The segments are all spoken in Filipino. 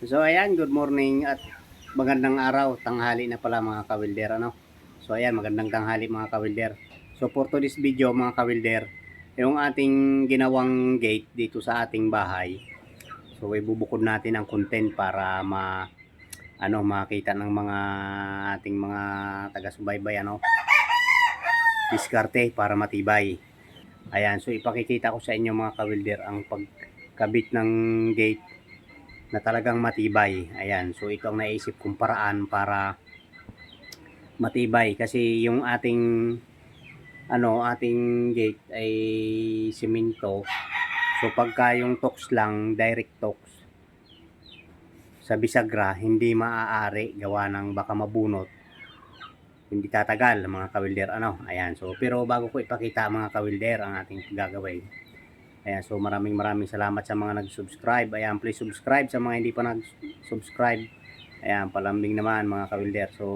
So ayan, good morning at magandang araw, tanghali na pala mga kawilder ano. So ayan, magandang tanghali mga kawilder. So for today's video mga kawilder, yung ating ginawang gate dito sa ating bahay. So ibubukod natin ang content para makita ng mga ating mga taga-subaybay ano, diskarte para matibay. Ayan, so ipakikita ko sa inyo mga kawilder ang pagkabit ng gate na talagang matibay. Ayan, so ito ang naisip kong paraan para matibay kasi yung ating gate ay simento. So pagka yung tox lang, direct tox sa bisagra, hindi maaari gawa ng baka mabunot. Hindi tatagal mga kawilder ano. Ayan, so pero bago ko ipakita mga kawilder ang ating gagawin. Ayan, so maraming salamat sa mga nag-subscribe. Ayan, please subscribe sa mga hindi pa nag-subscribe. Ayan, palambing naman mga kawilder. So,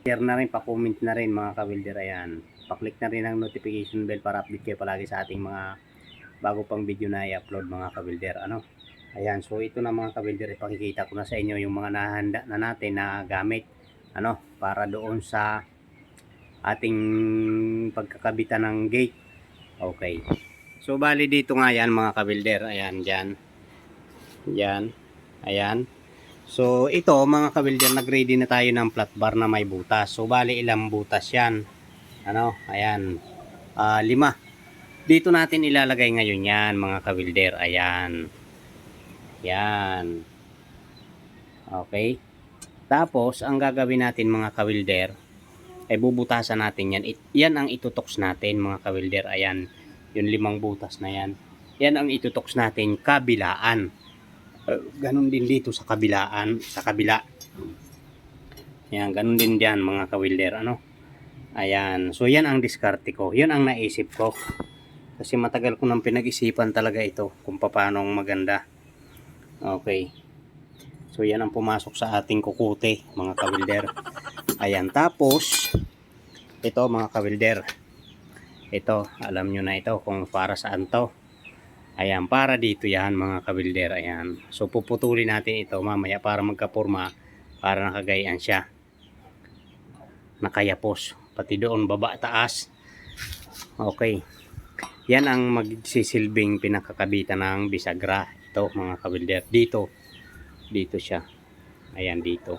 share na rin, pa-comment na rin mga kawilder. Ayan, pa-click na rin ang notification bell para update kayo palagi sa ating mga bago pang video na i-upload mga kawilder. Ano? Ayan, so ito na mga kawilder, ipakikita ko na sa inyo yung mga nahanda na natin na gamit. Ano, para doon sa ating pagkakabitan ng gate. Okay. So bali dito nga yan mga kabilder. Ayan dyan. Yan. Ayan. So ito mga kabilder, nag-ready na tayo ng flat bar na may butas. So bali ilang butas yan. Ano? Ayan. 5. Dito natin ilalagay ngayon yan mga kabilder. Ayan. Yan. Okay. Tapos ang gagawin natin mga kabilder ay bubutasan natin yan. Yan ang itutoks natin mga kabilder. Ayan. Yung 5 butas na yan. Yan ang itutoks natin kabilaan. Ganun din dito sa kabilaan, sa kabila. Yan, ganun din diyan mga kawilder ano. Ayan. So yan ang diskarte ko. Yan ang naisip ko. Kasi matagal ko nang pinag-isipan talaga ito kung paano maganda. Okay. So yan ang pumasok sa ating kukute mga kawilder. Ayan, tapos ito mga kawilder. Ito, alam nyo na ito kung para saan to. Ayan, para dito yan mga kabilder. Ayan. So puputulin natin ito mamaya para magkapurma. Para nakagayaan siya. Nakayapos. Pati doon baba taas. Okay. Yan ang magsisilbing pinakakabitan ng bisagra. Ito mga kabilder. Dito. Dito siya. Ayan dito.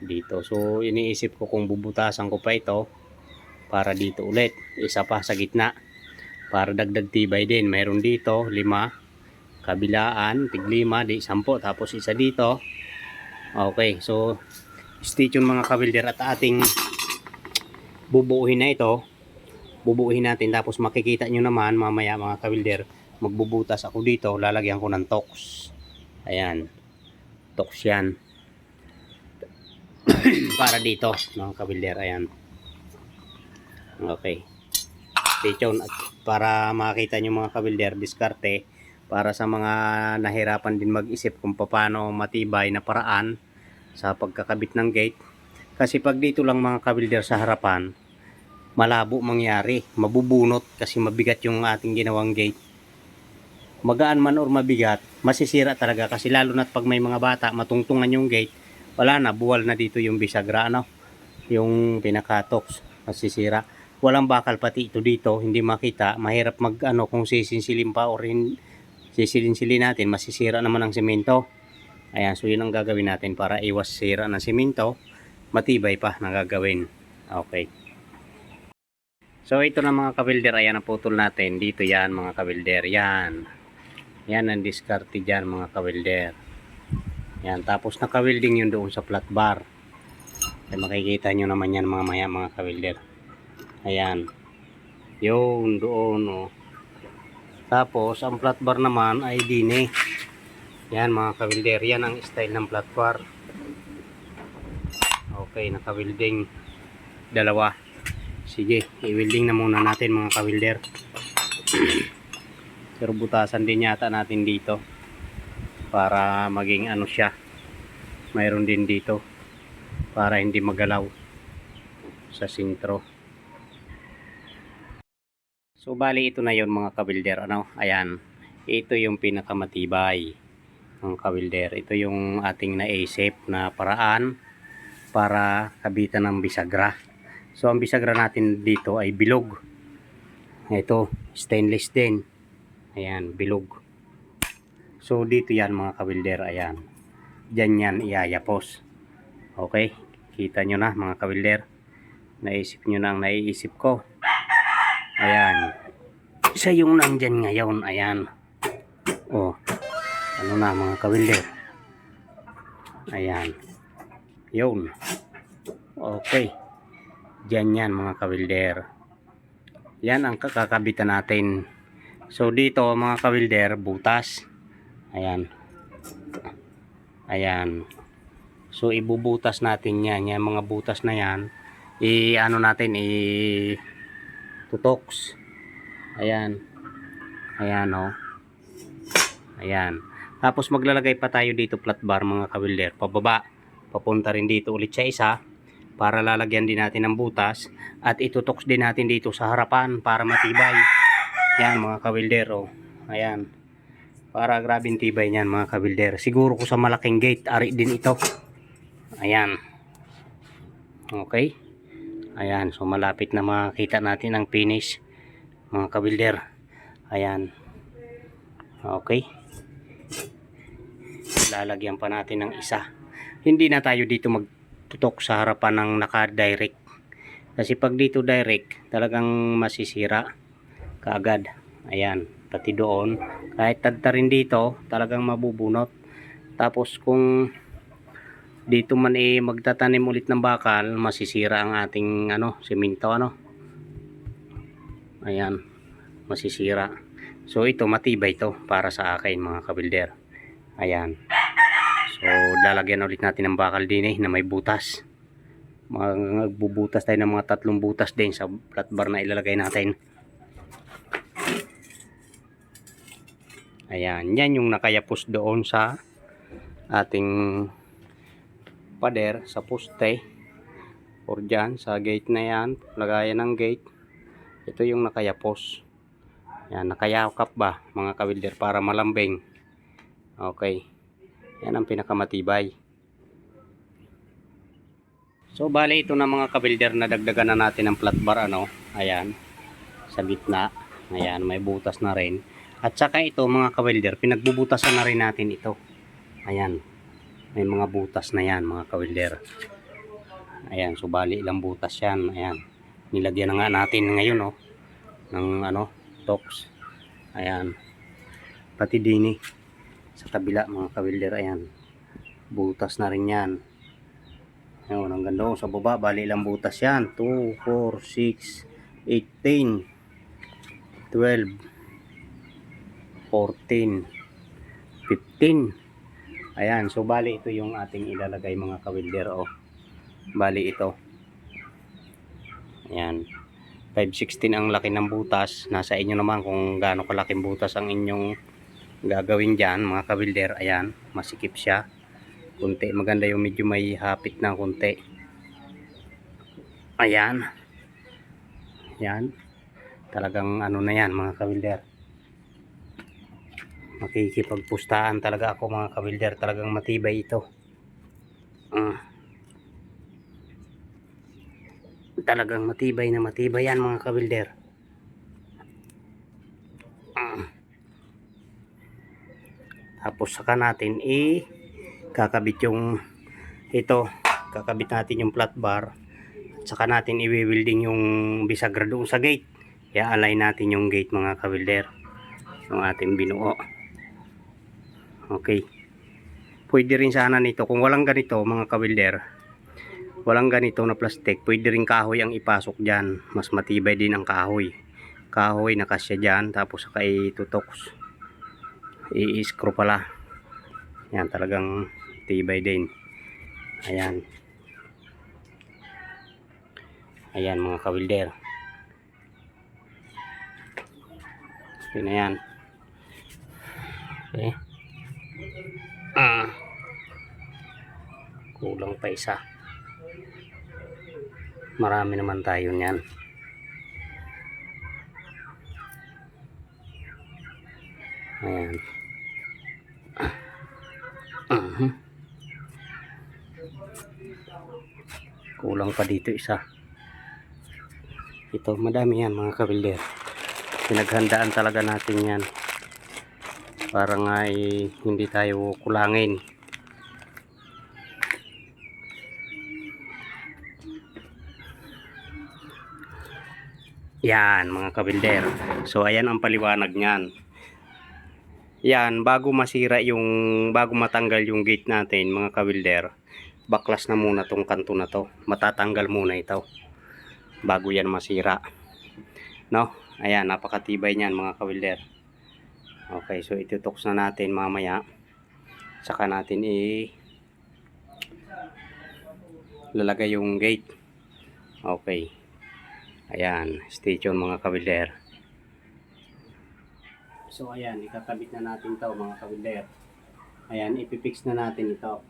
Dito. So iniisip ko kung bubutasan ko pa ito. Para dito ulit, isa pa sa gitna para dagdag tibay din. Mayroon dito 5, kabilaan tig 5, di 10, tapos isa dito. Okay, so stay tuned mga kabilder at ating bubuuhin na ito. Bubuuhin natin tapos makikita nyo naman mamaya mga kabilder, magbubutas ako dito, lalagyan ko ng tox. Ayan, tox yan. Para dito mga kabilder. Ayan. Okay. Stay tuned at para makita nyo mga kabilder, diskarte para sa mga nahirapan din mag-isip kung paano matibay na paraan sa pagkakabit ng gate. Kasi pag dito lang mga kabilder sa harapan, malabo mangyari, mabubunot kasi mabigat yung ating ginawang gate. Magaan man or mabigat, masisira talaga kasi lalo na't pag may mga bata matungtungan yung gate, wala na, buwal na dito yung bisagra ano, yung pinakatoks, masisira. Walang bakal pati ito dito, hindi makita, mahirap kung sisinsilin pa or sisilin-silin natin, masisira naman ang semento. Ayan, so yun ang gagawin natin para iwas sira ng semento, matibay pa na gagawin. Okay. So ito na mga kabilder, ayan ang putol natin, dito yan mga kabilder, yan. Yan ang diskarte dyan mga kabilder. Yan, tapos nakawilding yun doon sa flat bar. Ay, makikita nyo naman yan mamaya mga kabilder. Ayan. Yun doon oh. Tapos ang flat bar naman ay dine. Yan mga kabilder. Yan ang style ng flat bar. Okay, nakawilding dalawa. Sige, i-welding na muna natin mga kabilder. Pero butasan din yata natin dito. Para maging ano siya. Mayroon din dito. Para hindi magalaw sa sintro. So bali ito na yon mga kabilder ano. Ayan. Ito yung pinakamatibay. Ang kawilder, ito yung ating naisip na paraan para kabitan ng bisagra. So ang bisagra natin dito ay bilog. Ito, stainless din. Ayan, bilog. So dito yan mga kawilder, ayan. Diyan yan iayapos. Okay, kita nyo na mga kawilder. Naisip nyo na ang naiisip ko. Ayan. Isa yung nandyan ngayon, ayan. Oh, ano na mga kawilder. Ayan. Yun. Okay. Diyan yan mga kawilder. Yan ang kakabitan natin. So dito mga kawilder, butas. Ayan. Ayan. So ibubutas natin yan. Yan mga butas na yan. I-ano natin, tutoks. Ayan. Ayan o. Ayan. Tapos maglalagay pa tayo dito flat bar mga kawilder. Pababa. Papunta rin dito ulit sa isa. Para lalagyan din natin ng butas. At itutoks din natin dito sa harapan para matibay. Ayan mga kawilder o. Ayan. Para grabing tibay niyan mga kawilder. Siguro ko sa malaking gate, ari din ito. Ayan. Okay. Ayan. So malapit na makita natin ang finish mga kawilder. Ayan. Okay. Lalagyan pa natin ng isa. Hindi na tayo dito magtutok sa harapan ng naka-direct. Kasi pag dito direct, talagang masisira kaagad. Ayan. Pati doon. Kahit tadta rin dito, talagang mabubunot. Tapos kung dito man magtatanim ulit ng bakal, masisira ang ating semento Ayan, masisira. So ito matibay to para sa akin mga kawilder. Ayan. So lalagyan ulit natin ng bakal din na may butas. Magbubutas tayo ng mga 3 butas din sa flat bar na ilalagay natin. Ayan, yan yung nakayapos doon sa ating pader sa poste or dyan sa gate na yan, lagayan ng gate. Ito yung nakayapos. Yan, nakayakap ba mga kawilder para malambing. Okay, yan ang pinakamatibay. So bali ito na mga kawilder na dagdagan na natin ng flat bar ayan, sa gitna. Ayan, may butas na rin. At saka ito mga kawilder, pinagbubutasan na rin natin ito. Ayan. May mga butas na yan mga kawilder. Ayan, so bali ilang butas yan. Ayan. Nilagyan na nga natin ngayon ng toks. Ayan. Pati dini sa kabila mga kawilder. Ayan. Butas na rin yan. Ayan, ang ganda sa baba. Bali ilang butas yan. 2, 4, 6, 18, 12, 14, 15. Ayan, so bali ito yung ating ilalagay mga kawilder Bali ito. Ayan. 5/16 ang laki ng butas. Nasa inyo naman kung gaano kalaking butas ang inyong gagawin diyan mga kawilder. Ayan, masikip siya. Kunti, maganda yung medyo may hapit na kunti. Ayan. Ayan. Talagang na yan mga kawilder. Makikipagpustahan talaga ako mga kawilder. Talagang matibay ito. Talagang matibay na matibay yan mga kawilder. Tapos saka natin kakabit yung kakabit natin yung flat bar. Saka natin i-welding yung bisagra doon sa gate. I-align natin yung gate mga kawilder. Yung ating binuo. Okay. Pwede rin sana nito. Kung walang ganito mga kawilder, walang ganito na plastic, pwede rin kahoy ang ipasok dyan. Mas matibay din ang kahoy. Kahoy na kasya dyan. Tapos saka itutoks. I-screw pala. Yan, talagang tibay din. Ayan. Ayan mga kawilder. Yun na yan. Okay. Kulang pa isa. Marami naman tayo niyan. Ayan. Kulang pa dito isa. Ito, madami yan mga kabilder. Pinaghandaan talaga natin yan para nga hindi tayo kulangin. Yan mga kabilder. So ayan ang paliwanag niyan. Yan, bago matanggal yung gate natin mga kabilder, baklas na muna tong kanto na to. Matatanggal muna ito bago yan masira. No? Ayan, napakatibay niyan mga kabilder. Okay, so itutoks na natin mamaya. Saka natin lalagay yung gate. Okay. Ayan, stay tuned mga kabilder. So ayan, ikakabit na natin to mga kabilder. Ayan, ipipix na natin ito.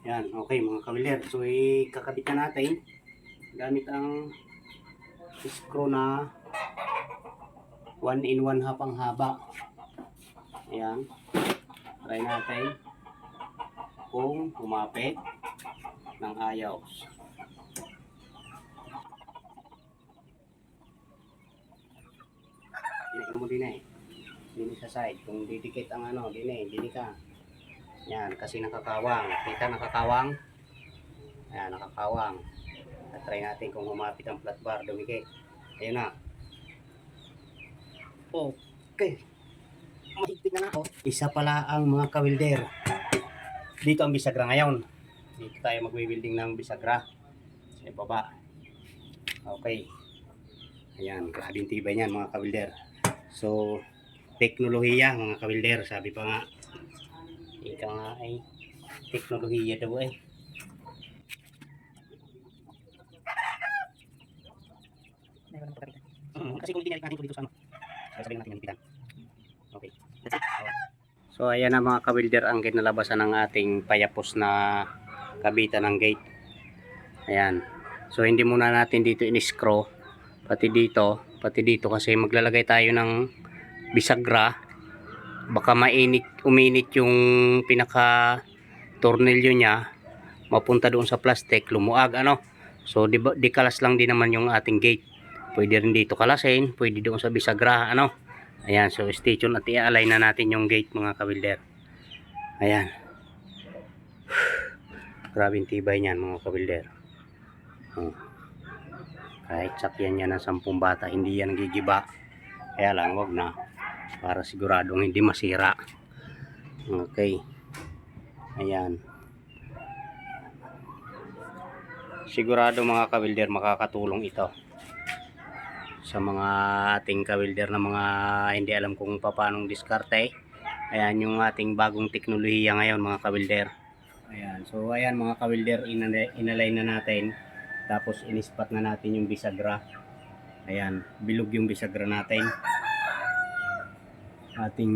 Yan, okay mga kabilder. So ikakabit na natin gamit ang screw na 1-in-1 half ang haba. Ayan. Try natin kung humapit ng ayaw. Dini mo din dini sa side. Kung didikit ang dini ka. Yan, kasi nakakawang. Kita nakakawang? Ayan, nakakawang. Try natin kung humapit ang flat bar, dumikit. Ayun na. Okay. Mahigpit na ako. Isa pala ang mga kawilder. Dito ang bisagra ngayon. Dito tayo magwi-welding ng bisagra. Sa baba. Okay. Ayan, grabing tibay niyan mga kawilder. So, teknolohiya mga kawilder. Sabi pa nga, ito nga ay teknolohiya daw eh. Kasi kung dinalik natin dito sa sasabihin natin yung okay. That's it. So ayan na mga kawilder ang kinalabasan ng ating payapos na kabitan ng gate. Ayan. So hindi muna natin dito in-screw pati dito kasi maglalagay tayo ng bisagra. Baka uminit yung pinaka tornilyo niya, mapunta doon sa plastic, lumuag So di kalas lang din naman yung ating gate. Pwede rin dito kalasin, pwede doon sa bisagra Ayan, so stay tuned at i-align na natin yung gate mga kawilder. Ayan. Grabing tibay niyan mga kawilder. Kahit sakyan yan ng 10 bata, hindi yan gigiba. Kaya lang, wag na. Para siguradong hindi masira. Okay. Ayan. Sigurado mga kawilder makakatulong ito sa mga ating kawilder na mga hindi alam kung paano diskarte. Ayan yung ating bagong teknolohiya ngayon mga kawilder. Ayan. So ayan mga kawilder, inalign na natin. Tapos inispat na natin yung bisagra. Ayan, bilog yung bisagra natin. Ating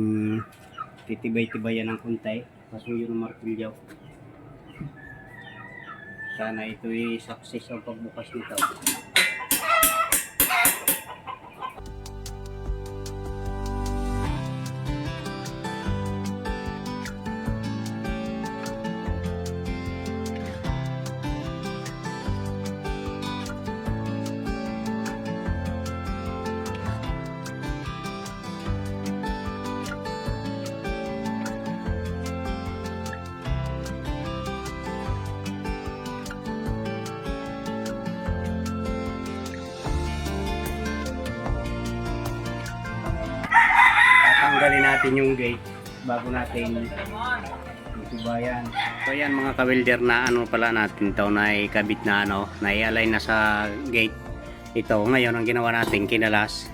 titibay-tibayan ng kunti. Pasuyo ng martilyo. Sana ito'y success ang pagbukas nito. Tanggalin natin yung gate bago natin Tibayan. So yan mga ka-welder, na ano pala natin to, na ikabit na ano, na i-align na sa gate. Ito ngayon ang ginawa natin, kinalas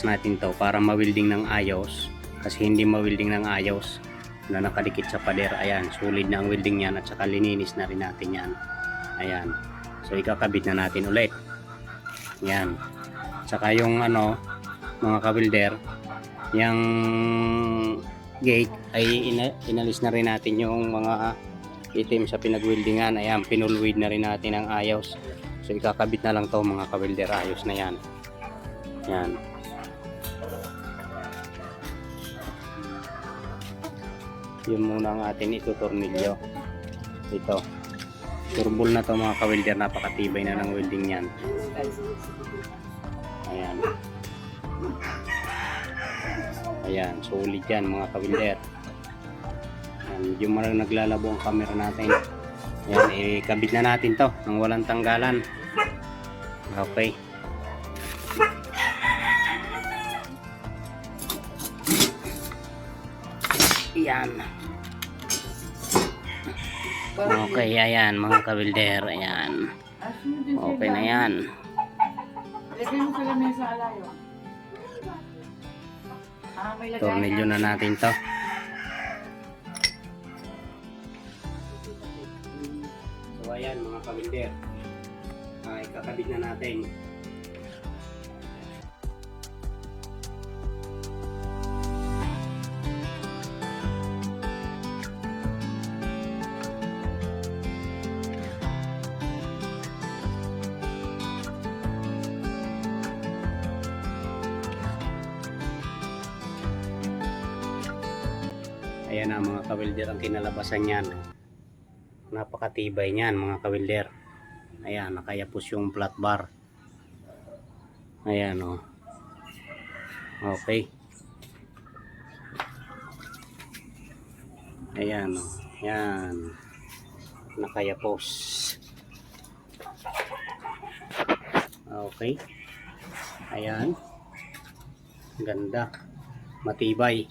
natin to para ma-welding ng ayos, kasi hindi ma-welding ng ayos na nakadikit sa pader. Ayan, solid na ang welding yan, at saka lininis na rin natin yan. Ayan, so ikakabit na natin ulit yan. Saka yung ano mga ka-welder, yung gate ay inalis na rin natin yung mga itim sa pinag-weldingan. Ayan, pinulwid na rin natin ang ayos. So ikakabit na lang to mga ka-welder, ayos na yan. Yan. Yun muna ang atin itutornilyo. Ito. Turbol na to mga ka-welder, napakatibay na ng welding yan. Ayan. Ayan, solid yan mga ka-welder. Ayan, medyo marang naglalabo ang camera natin. Ayan, ikabit na natin to nang walang tanggalan. Okay. Ayan. Okay, ayan mga ka-welder. Ayan. Okay na yan. Lagay mo sa lamesa alayo. May lagay Tornilyo na natin to. So ayan mga ka-welder, ikakabit na natin. Ayan na mga ka-welder ang kinalabasan niyan. Napakatibay niyan mga ka-welder. Ayan, nakayapos yung flat bar. Ayan o. Okay. Ayan o. Ayan. Nakayapos. Okay. Ayan. Ganda. Matibay.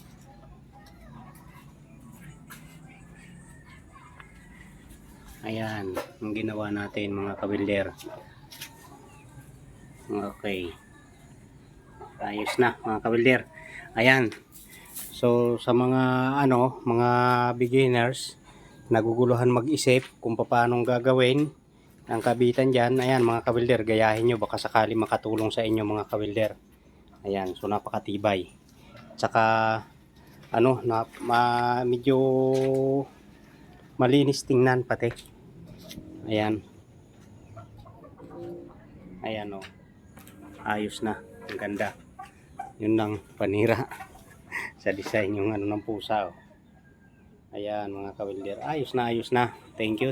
Ayan, ang ginawa natin mga ka-welder. Okay. Ayos na mga ka-welder. Ayan. So sa mga ano, mga beginners, naguguluhan mag-isip kung paano gagawin ang kabitan diyan. Ayan mga ka-welder, gayahin nyo, baka sakali makatulong sa inyo mga ka-welder. Ayan, so napakatibay. Tsaka ano, medyo malinis tingnan pati. Ayan. Ayan o. Ayos na. Ang ganda. Yun lang panira sa design yung ano ng pusa o. Ayan mga ka-welder. Ayos na, ayos na. Thank you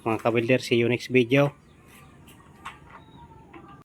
mga ka-welder. See you next video.